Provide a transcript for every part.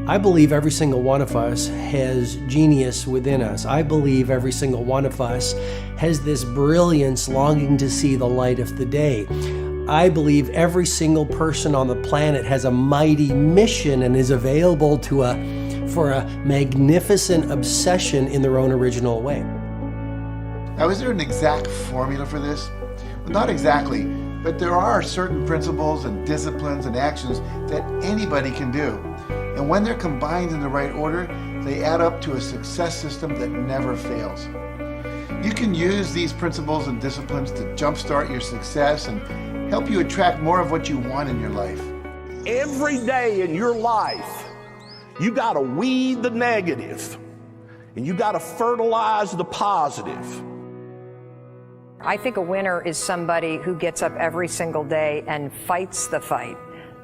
I believe every single one of us has genius within us. I believe every single one of us has this brilliance longing to see the light of the day. I believe every single person on the planet has a mighty mission and is available for a magnificent obsession in their own original way. Now, is there an exact formula for this? Well, not exactly, but there are certain principles and disciplines and actions that anybody can do. And when they're combined in the right order, they add up to a success system that never fails. You can use these principles and disciplines to jumpstart your success and help you attract more of what you want in your life. Every day in your life, you gotta weed the negative and you gotta fertilize the positive. I think a winner is somebody who gets up every single day and fights the fight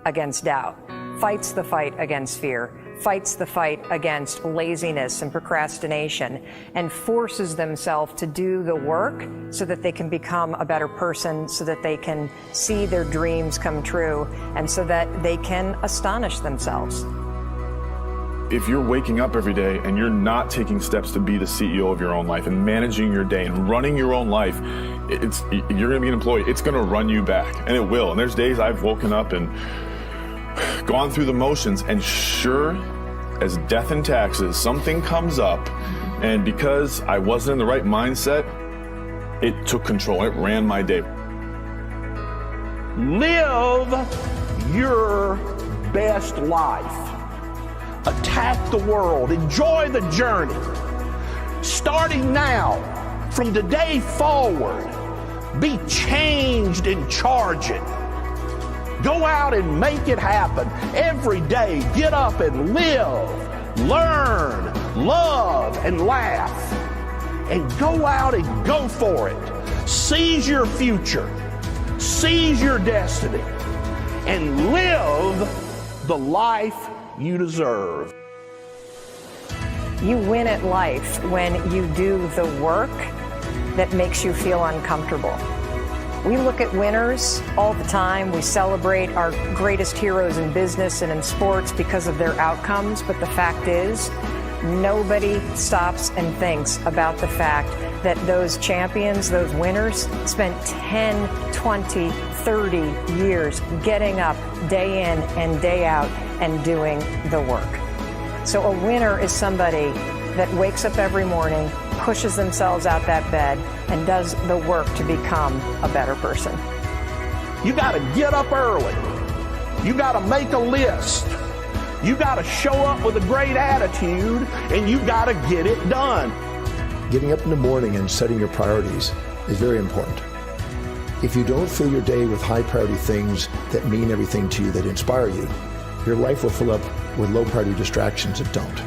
against doubt, fights the fight against fear, fights the fight against laziness and procrastination, and forces themselves to do the work so that they can become a better person, so that they can see their dreams come true, and so that they can astonish themselves. If you're waking up every day and you're not taking steps to be the CEO of your own life and managing your day and running your own life, you're going to be an employee. It's going to run you back, and it will. And there's days I've woken up and gone through the motions, and sure as death and taxes, something comes up, and because I wasn't in the right mindset, it took control. It ran my day. Live your best life. Attack the world. Enjoy the journey. Starting now, from today forward, be changed and charge it. Go out and make it happen. Every day, get up and live, learn, love, and laugh. And go out and go for it. Seize your future. Seize your destiny. And live the life you deserve. You win at life when you do the work that makes you feel uncomfortable. We look at winners all the time. We celebrate our greatest heroes in business and in sports because of their outcomes, but the fact is, nobody stops and thinks about the fact that those champions, those winners, spent 10, 20, 30 years getting up day in and day out and doing the work. So a winner is somebody that wakes up every morning, pushes themselves out that bed, and does the work to become a better person. You got to get up early. You got to make a list. You got to show up with a great attitude, and you got to get it done. Getting up in the morning and setting your priorities is very important. If you don't fill your day with high priority things that mean everything to you, that inspire you, your life will fill up with low priority distractions that don't.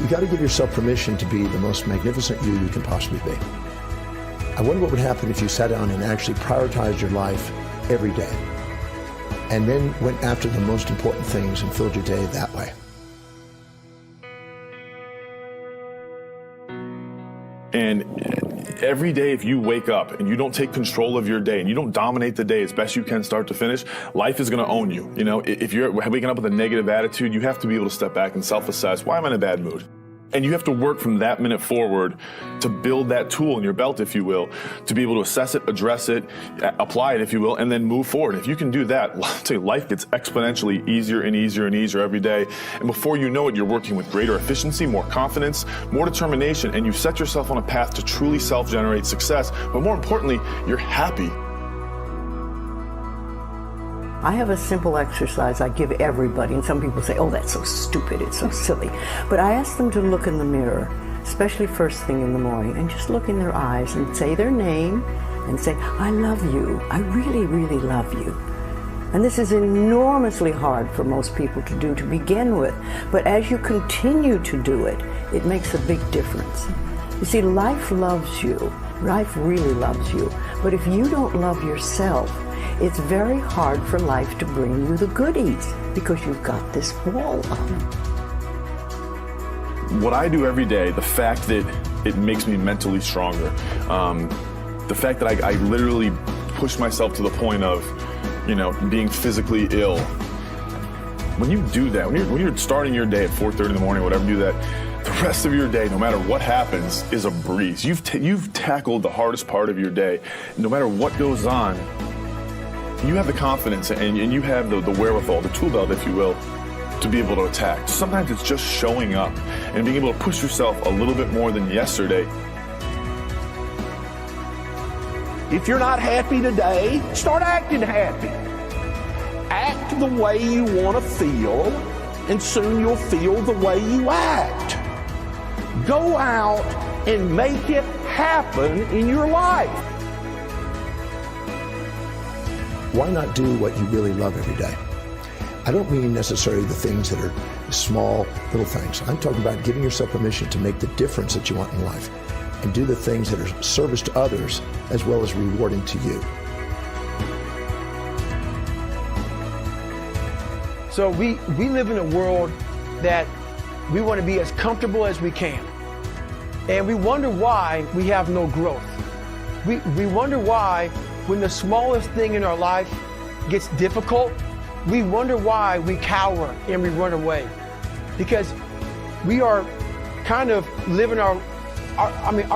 You got to give yourself permission to be the most magnificent you can possibly be. I wonder what would happen if you sat down and actually prioritized your life every day, and then went after the most important things and filled your day that way. And every day, if you wake up and you don't take control of your day and you don't dominate the day as best you can start to finish, life is going to own you. You know, if you're waking up with a negative attitude, you have to be able to step back and self-assess, why am I in a bad mood? And you have to work from that minute forward to build that tool in your belt, if you will, to be able to assess it, address it, apply it, if you will, and then move forward. If you can do that, I'll tell you, life gets exponentially easier and easier and easier every day. And before you know it, you're working with greater efficiency, more confidence, more determination, and you've set yourself on a path to truly self-generate success. But more importantly, you're happy. I have a simple exercise I give everybody, and some people say, oh, that's so stupid, it's so silly. But I ask them to look in the mirror, especially first thing in the morning, and just look in their eyes and say their name and say, I love you, I really, really love you. And this is enormously hard for most people to do to begin with, but as you continue to do it, it makes a big difference. You see, life loves you, life really loves you, but if you don't love yourself, it's very hard for life to bring you the goodies because you've got this wall up. What I do every day, the fact that it makes me mentally stronger, the fact that I literally push myself to the point of, being physically ill, When you do that, when you're starting your day at 4:30 in the morning, whatever, do that, the rest of your day, no matter what happens, is a breeze. You've tackled the hardest part of your day. No matter what goes on, you have the confidence and you have the wherewithal, the tool belt, if you will, to be able to attack. Sometimes it's just showing up and being able to push yourself a little bit more than yesterday. If you're not happy today, start acting happy. Act the way you want to feel, and soon you'll feel the way you act. Go out and make it happen in your life. Why not do what you really love every day? I don't mean necessarily the things that are small, little things. I'm talking about giving yourself permission to make the difference that you want in life and do the things that are service to others as well as rewarding to you. So we live in a world that we want to be as comfortable as we can. And we wonder why we have no growth. We wonder why when the smallest thing in our life gets difficult, we wonder why we cower and we run away. Because we are kind of living our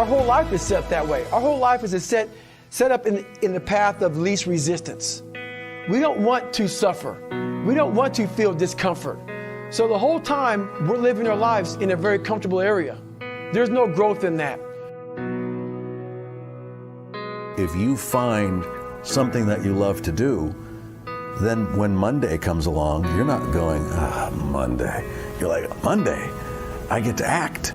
whole life is set that way. Our whole life is set up in the path of least resistance. We don't want to suffer. We don't want to feel discomfort. So the whole time we're living our lives in a very comfortable area. There's no growth in that. If you find something that you love to do, then when Monday comes along, you're not going, Monday. You're like, Monday, I get to act.